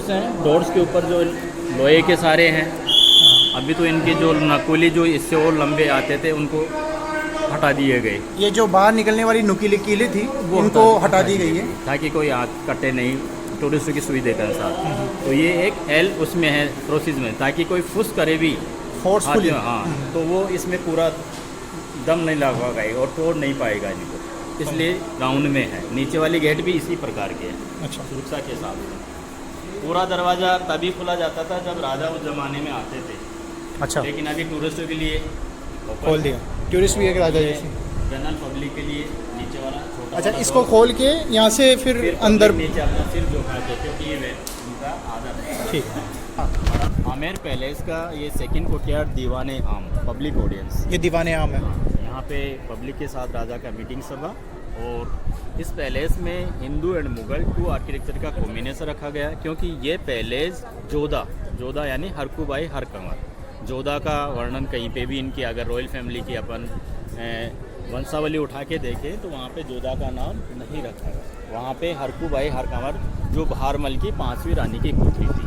Doors हैं, doors के ऊपर जो लोहे के सारे हैं। अभी तो इनके जो नकुली जो इससे और लंबे आते थे उनको हटा दिए गए। ये जो बाहर निकलने वाली नुकीली कीली थी वो उनको हटा दी गई है ताकि कोई हाथ कटे नहीं, टूरिस्टों की सुविधा के साथ। तो ये एक एल उसमें है प्रोसेस में, ताकि कोई फुस करे भी फोर्सफुली। हाँ, तो वो इसमें पूरा दम नहीं लगा पाएगा और तोड़ नहीं पाएगा इनको, इसलिए राउंड में है। नीचे वाली गेट भी इसी प्रकार के है। अच्छा। सुरक्षा के साथ पूरा दरवाज़ा तभी खुला जाता था जब राजा उस जमाने में आते थे। अच्छा, लेकिन अभी टूरिस्टों के लिए खोल दिया। टूरिस्ट भी एक राजा जैसी। जनरल पब्लिक के लिए नीचे वाला छोटा अच्छा, वाला इसको door, खोल के यहाँ से फिर अंदर। नीचे अपना सिर झुकाते, क्योंकि ये उनका आदत है। ठीक है। आमेर पैलेस का ये सेकंड कोर्टयार्ड दीवाने आम पब्लिक ऑडियंस, ये दीवाने आम है। यहाँ पे पब्लिक के साथ राजा का मीटिंग सभा। और इस पैलेस में हिंदू एंड मुगल 2 आर्किटेक्चर का कॉम्बिनेशन रखा गया, क्योंकि ये पैलेस जोधा यानी हरकुबाई हर कंवर, जोधा का वर्णन कहीं पे भी इनकी अगर रॉयल फैमिली की अपन वंशावली उठा के देखें तो वहाँ पे जोधा का नाम नहीं रखा गया। वहाँ पे हरकुबाई हर कंवर जो भारमल की 5वीं रानी की पुत्री थी,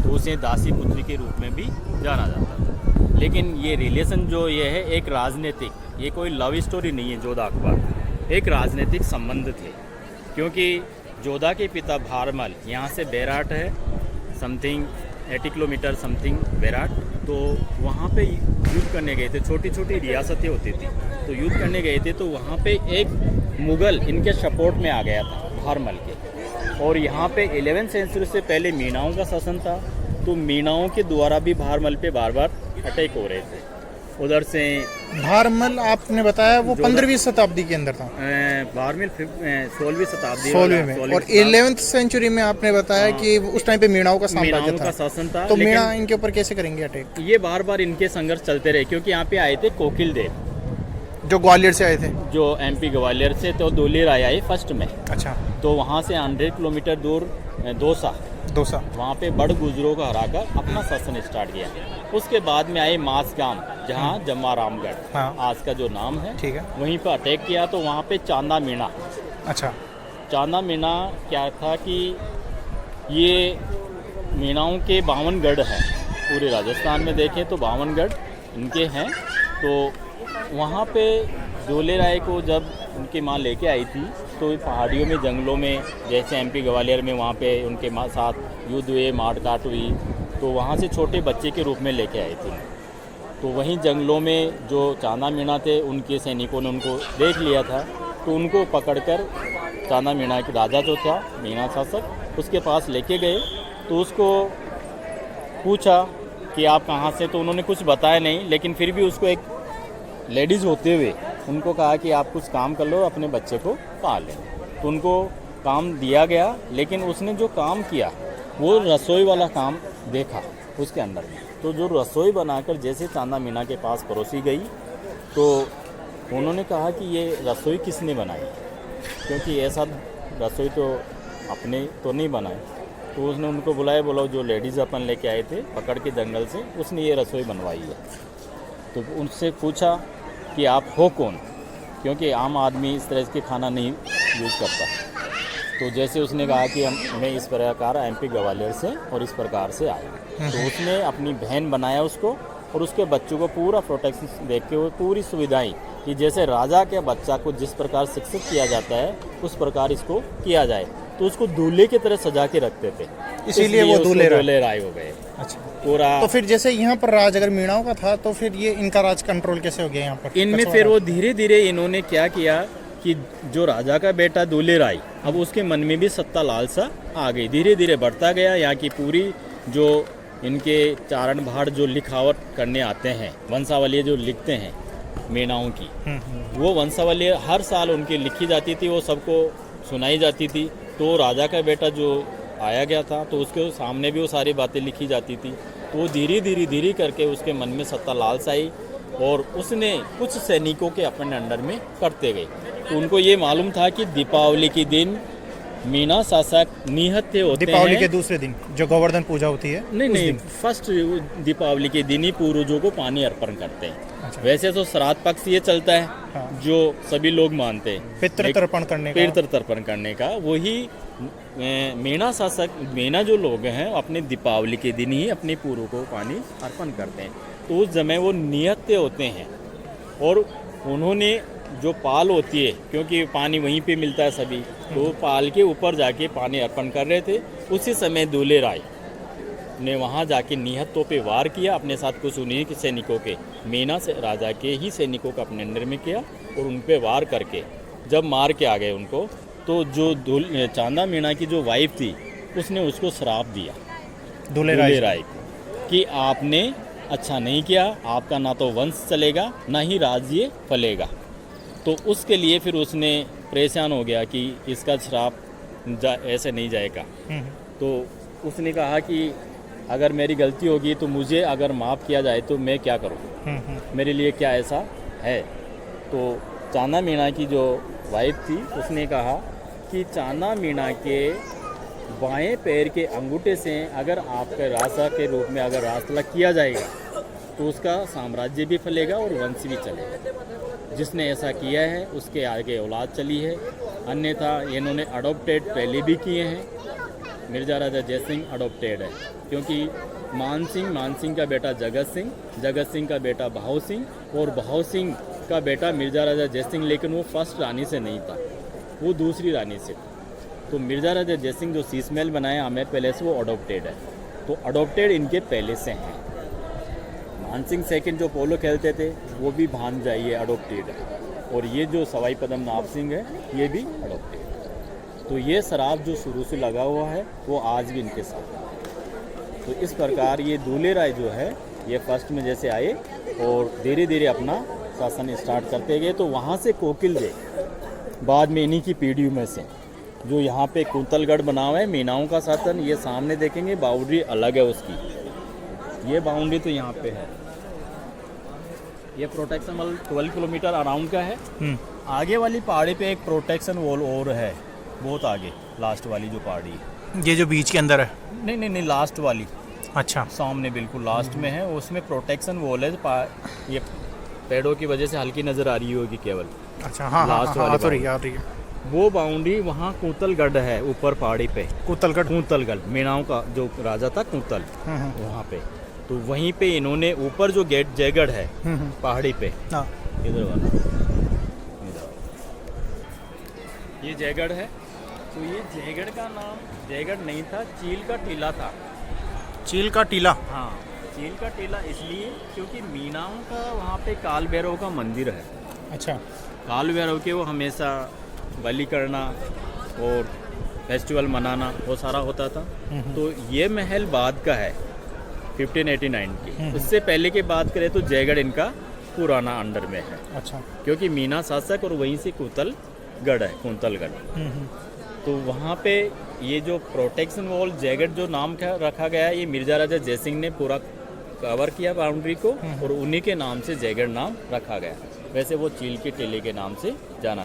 तो उसे दासी पुत्री के रूप में भी जाना जाता था। लेकिन ये रिलेशन जो ये है एक राजनीतिक, ये कोई लव स्टोरी नहीं है। जोधा अकबर एक राजनीतिक संबंध थे, क्योंकि जोधा के पिता भारमल यहाँ से बैराट है समथिंग 80 किलोमीटर समथिंग बैराट, तो वहाँ पे युद्ध करने गए थे। छोटी छोटी रियासतें होती थी, तो युद्ध करने गए थे, तो वहाँ पे एक मुगल इनके सपोर्ट में आ गया था भारमल के। और यहाँ पे 11वीं सेंचुरी से पहले मीनाओं का शासन था, तो मीनाओं के द्वारा भी भारमल पे बार बार अटैक हो रहे थे। उधर से भारमल आपने बताया वो 15वीं शताब्दी के अंदर था। भारमल 16वीं शताब्दी 16वीं में। और 11वीं सेंचुरी में आपने बताया कि उस टाइम पे मीणाओं का साम्राज्य था। शासन था। तो मीणा इनके ऊपर कैसे करेंगे अटैक? ये बार बार इनके संघर्ष चलते रहे, क्योंकि यहाँ पे आए थे कोकिल देव जो ग्वालियर से आए थे, जो MP ग्वालियर से, तो दूल्हे राय आए फर्स्ट में। अच्छा। तो वहाँ से 100 किलोमीटर दूर दोसा वहाँ पे बड़ गुजरों का हराकर अपना शासन स्टार्ट किया। उसके बाद में आए मासगाम, जहाँ जम्मा रामगढ़, हाँ। आज का जो नाम है, ठीक है। वहीं पर अटैक किया। तो वहाँ पे चांदा मीणा। अच्छा। चांदा मीणा क्या था कि ये मीणाओं के 52 गढ़ हैं। पूरे राजस्थान में देखें तो 52 गढ़ इनके हैं। तो वहाँ पे दूल्हे राय को जब उनकी माँ लेके आई थी, तो पहाड़ियों में जंगलों में, जैसे MP ग्वालियर में वहाँ पे उनके साथ युद्ध हुए, मार काट हुई, तो वहाँ से छोटे बच्चे के रूप में लेके आई थी। तो वहीं जंगलों में जो चांदा मीणा थे, उनके सैनिकों ने उनको देख लिया था, तो उनको पकड़कर चांदा मीणा के राजा जो था मीणा शासक, उसके पास लेके गए। तो उसको पूछा कि आप कहाँ से, तो उन्होंने कुछ बताया नहीं, लेकिन फिर भी उसको एक लेडीज़ होते हुए उनको कहा कि आप कुछ काम कर लो, अपने बच्चे को पाल लें। तो उनको काम दिया गया, लेकिन उसने जो काम किया वो रसोई वाला काम देखा उसके अंदर में। तो जो रसोई बनाकर जैसे चांदा मीणा के पास परोसी गई, तो उन्होंने कहा कि ये रसोई किसने बनाई, क्योंकि ऐसा रसोई तो अपने तो नहीं बनाई। तो उसने उनको बुलाया, बोला जो लेडीज़ अपन लेके आए थे पकड़ के जंगल से, उसने ये रसोई बनवाई है। तो उनसे पूछा कि आप हो कौन, क्योंकि आम आदमी इस तरह के खाना नहीं यूज़ करता। तो जैसे उसने कहा कि मैं इस प्रकार MP ग्वालियर से और इस प्रकार से आया। तो उसने अपनी बहन बनाया उसको, और उसके बच्चों को पूरा प्रोटेक्शन देख के, वो पूरी सुविधाएं कि जैसे राजा के बच्चा को जिस प्रकार शिक्षित किया जाता है उस प्रकार इसको किया जाए। तो उसको दूल्हे की तरह सजा के रखते थे, इसीलिए वो दूल्हे राय हो गए। अच्छा। पूरा तो फिर जैसे यहाँ पर राज अगर मीणाओं का था, तो फिर ये इनका राज कंट्रोल कैसे हो गया यहाँ पर? इनमें फिर वो धीरे धीरे इन्होंने क्या किया कि जो राजा का बेटा दूल्हे राय, अब उसके मन में भी सत्ता लालसा आ गई, धीरे धीरे बढ़ता गया। यहाँ की पूरी जो इनके चारण भाड़ जो लिखावट करने आते हैं, वंशावली जो लिखते हैं मीणाओं की, वो वंशावली हर साल उनकी लिखी जाती थी, वो सबको सुनाई जाती थी। तो राजा का बेटा जो आया गया था, तो उसके सामने भी वो सारी बातें लिखी जाती थी। तो वो धीरे करके उसके मन में सत्ता लालसा आई, और उसने कुछ सैनिकों के अपने अंडर में करते गए। तो उनको ये मालूम था कि दीपावली के दिन मीना शासक निहत्थे होते दीपावली के हैं। दूसरे दिन जो गोवर्धन पूजा होती है नहीं उस नहीं, दिन। फर्स्ट दीपावली के दिन ही पूर्वजों को पानी अर्पण करते हैं। अच्छा। वैसे तो श्राद्ध पक्ष ये चलता है, हाँ। जो सभी लोग मानते हैं, पितृ तर्पण करने का। पितृ तर्पण करने का। वही मीना शासक, मीना जो लोग हैं अपने दीपावली के दिन ही अपने पूर्व को पानी अर्पण करते हैं। तो उस समय वो निहत्थे होते हैं और उन्होंने जो पाल होती है, क्योंकि पानी वहीं पे मिलता है सभी, तो पाल के ऊपर जाके पानी अर्पण कर रहे थे। उसी समय दूल्हे राय ने वहाँ जाके निहत्थों पे वार किया, अपने साथ कुछ उन्हीं के सैनिकों के, मीना से राजा के ही सैनिकों का अपने अंडर में किया और उन पे वार करके जब मार के आ गए उनको, तो जो चांदा मीना की जो वाइफ थी उसने उसको श्राप दिया दूल्हे दूल्हे राय राय को कि आपने अच्छा नहीं किया, आपका ना तो वंश चलेगा ना ही राज्य फलेगा। तो उसके लिए फिर उसने परेशान हो गया कि इसका श्राप ऐसे नहीं जाएगा। तो उसने कहा कि अगर मेरी गलती होगी तो मुझे अगर माफ़ किया जाए तो मैं क्या करूँ, मेरे लिए क्या ऐसा है। तो चांदा मीना की जो वाइफ थी उसने कहा कि चांदा मीना के बाएं पैर के अंगूठे से अगर आपके राजा के रूप में अगर रासला किया जाएगा तो उसका साम्राज्य भी फलेगा और वंश भी चलेगा। जिसने ऐसा किया है उसके आगे औलाद चली है, अन्यथा इन्होंने अडोप्टेड पहले भी किए हैं। मिर्जा राजा जयसिंह अडोप्टेड है, क्योंकि मान सिंह का बेटा जगत सिंह का बेटा बहाव सिंह और बहाव सिंह का बेटा मिर्जा राजा जयसिंह, लेकिन वो फर्स्ट रानी से नहीं था, वो दूसरी रानी से था। तो मिर्जा राजा जयसिंह जो शीश महल बनाया आमेर पैलेस, वो अडोप्टेड है। तो अडोप्टेड इनके पहले से हैं। मानसिंह सेकंड जो पोलो खेलते थे वो भी भांजा, ये अडोप्टेड है। और ये जो सवाई पदम नाथ सिंह है ये भी अडोप्टेड है। तो ये शराब जो शुरू से लगा हुआ है वो आज भी इनके साथ है। तो इस प्रकार ये दूल्हे राय जो है ये फर्स्ट में जैसे आए और धीरे धीरे अपना शासन स्टार्ट करते गए। तो वहाँ से कोकिल दे बाद में इन्हीं की पीढ़ियों में से जो यहाँ पे कुंतलगढ़ बना हुआ है मीनाओं का शासन, ये सामने देखेंगे बाउंड्री अलग है उसकी, ये बाउंड्री तो यहाँ पे है। ये प्रोटेक्शन वॉल 12 किलोमीटर अराउंड का है। आगे वाली पहाड़ी पे एक प्रोटेक्शन वॉल और है, बहुत आगे लास्ट वाली जो पहाड़ी है। ये जो बीच के अंदर है। नहीं, लास्ट वाली, अच्छा, सामने बिल्कुल लास्ट में है, उसमें प्रोटेक्शन वॉल है। ये पेड़ों की वजह से हल्की नज़र आ रही होगी केवल। अच्छा, हाँ लास्ट हाँ, वाली तो रही आ रही है। वो बाउंड्री वहाँ कुंतलगढ़ है, ऊपर पहाड़ी पे कुंतलगढ़ मीनाओं का जो राजा था कुंतल, वहाँ पे। तो वहीं पे इन्होंने ऊपर जो गेट जयगढ़ है पहाड़ी पे, हाँ, इधर वाला, ये जयगढ़ है। तो ये जयगढ़ का नाम जयगढ़ नहीं था, चील का टीला था। चील का टीला। हाँ, चील का टीला इसलिए क्योंकि मीनाओं का वहाँ पे काल भैरव का मंदिर है। अच्छा, काल भैरव के वो हमेशा बलि करना और फेस्टिवल मनाना वो सारा होता था। तो ये महल बाद का है 1589 की। उससे पहले की बात करें तो जयगढ़ इनका पुराना अंडर में है। अच्छा, क्योंकि मीना शासक और वहीं से कुंतलगढ़ है, कुंतलगढ़। तो वहाँ पे ये जो प्रोटेक्शन वॉल जयगढ़ जो नाम रखा गया है, ये मिर्जा राजा जयसिंह ने पूरा कवर किया बाउंड्री को और उन्हीं के नाम से जयगढ़ नाम रखा गया। वैसे वो चील के टीले के नाम से जाना